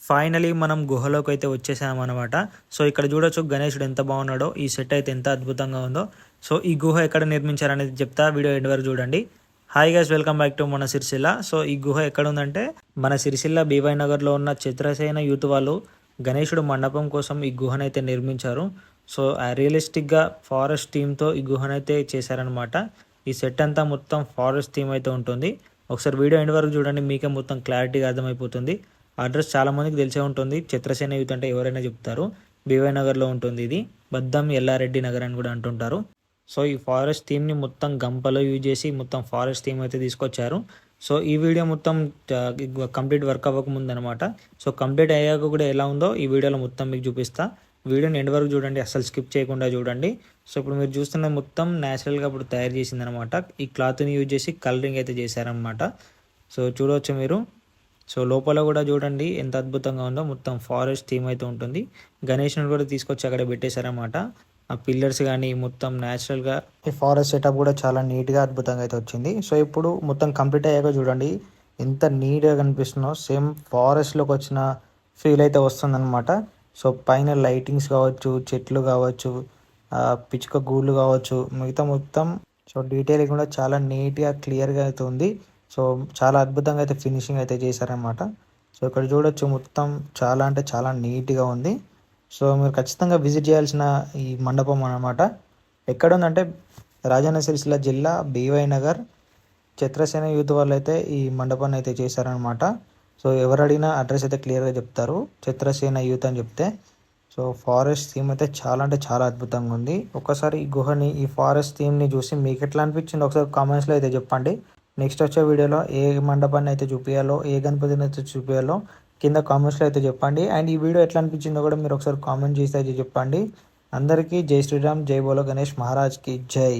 Finally మనం గుహలోకి అయితే వచ్చేసాం అనమాట. సో ఇక్కడ చూడొచ్చు గణేశుడు ఎంత బాగున్నాడో, ఈ సెట్ అయితే ఎంత అద్భుతంగా ఉందో. సో ఈ గుహ ఎక్కడ నిర్మించారనేది చెప్తా, వీడియో ఎండ్ వరకు చూడండి. Hi guys, welcome back to మన సిరిసిల్ల. సో ఈ గుహ ఎక్కడ ఉందంటే మన సిరిసిల్ల బీవై నగర్లో ఉన్న చిత్రసేన యూత్ వాళ్ళు గణేశుడు మండపం కోసం ఈ గుహనైతే నిర్మించారు. సో రియలిస్టిక్గా ఫారెస్ట్ థీమ్తో ఈ గుహనైతే చేశారనమాట. ఈ సెట్ అంతా మొత్తం ఫారెస్ట్ థీమ్ అయితే ఉంటుంది. ఒకసారి వీడియో ఎండ్ వరకు చూడండి, మీకే మొత్తం క్లారిటీగా అర్థమైపోతుంది. అడ్రస్ చాలామందికి తెలిసే ఉంటుంది. చిత్రసేన యూత్ అంటే ఎవరైనా చెప్తారు. బీవై నగర్లో ఉంటుంది. ఇది బద్దం ఎల్లారెడ్డి నగర్ అని కూడా అంటుంటారు. సో ఈ ఫారెస్ట్ థీమ్ని మొత్తం గంపలో యూజ్ చేసి మొత్తం ఫారెస్ట్ థీమ్ అయితే తీసుకొచ్చారు. సో ఈ వీడియో మొత్తం కంప్లీట్ వర్క్ అవ్వకముందు అనమాట. సో కంప్లీట్ అయ్యాక కూడా ఎలా ఉందో ఈ వీడియోలో మొత్తం మీకు చూపిస్తా. వీడియోని ఎండ్ వరకు చూడండి, అసలు స్కిప్ చేయకుండా చూడండి. సో ఇప్పుడు మీరు చూస్తున్న మొత్తం న్యాచురల్గా ఇప్పుడు తయారు చేసిందనమాట. ఈ క్లాత్ని యూజ్ చేసి కలరింగ్ అయితే చేశారనమాట. సో చూడవచ్చు మీరు. సో లోపల కూడా చూడండి ఎంత అద్భుతంగా ఉందో. మొత్తం ఫారెస్ట్ థీమ్ అయితే ఉంటుంది. గణేష్ని కూడా తీసుకొచ్చి అక్కడ పెట్టేశారనమాట. ఆ పిల్లర్స్ కానీ మొత్తం న్యాచురల్గా ఈ ఫారెస్ట్ సెటప్ కూడా చాలా నీట్గా అద్భుతంగా అయితే వచ్చింది. సో ఇప్పుడు మొత్తం కంప్లీట్ అయ్యాక చూడండి ఎంత నీట్గా కనిపిస్తుందో. సేమ్ ఫారెస్ట్లోకి వచ్చిన ఫీల్ అయితే వస్తుందన్నమాట. సో పైన లైటింగ్స్ కావచ్చు, చెట్లు కావచ్చు, పిచ్చుక గూళ్ళు కావచ్చు, మిగతా మొత్తం సో డీటెయిలింగ్ కూడా చాలా నీట్గా క్లియర్గా అయితే ఉంది. సో చాలా అద్భుతంగా అయితే ఫినిషింగ్ అయితే చేశారనమాట. సో ఇక్కడ చూడొచ్చు మొత్తం చాలా అంటే చాలా నీట్గా ఉంది. సో మీరు ఖచ్చితంగా విజిట్ చేయాల్సిన ఈ మండపం అన్నమాట. ఎక్కడ ఉందంటే రాజన్న సిరిసిల్ల జిల్లా బీవై నగర్ చిత్రసేన యూత్ వాళ్ళు అయితే ఈ మండపాన్ని అయితే చేశారనమాట. సో ఎవరు అడిగినా అడ్రస్ అయితే క్లియర్గా చెప్తారు, చిత్రసేన యూత్ అని చెప్తే. సో ఫారెస్ట్ థీమ్ అయితే చాలా అంటే చాలా అద్భుతంగా ఉంది. ఒకసారి ఈ గుహని, ఈ ఫారెస్ట్ థీమ్ని చూసి మీకు ఎట్లా అనిపించింది ఒకసారి కామెంట్స్లో అయితే చెప్పండి. నెక్స్ట్ వచ్చే వీడియోలో ఏ మండపాన్ని అయితే చూపించాలో, ఏ గణపతిని అయితే చూపించాలో కింద కామెంట్స్లో అయితే చెప్పండి. అండ్ ఈ వీడియో ఎట్లా అనిపించిందో కూడా మీరు ఒకసారి కామెంట్ చేసి అయితే చెప్పండి. అందరికీ జై శ్రీరామ్, జై బోలో గణేష్ మహారాజ్కి జై.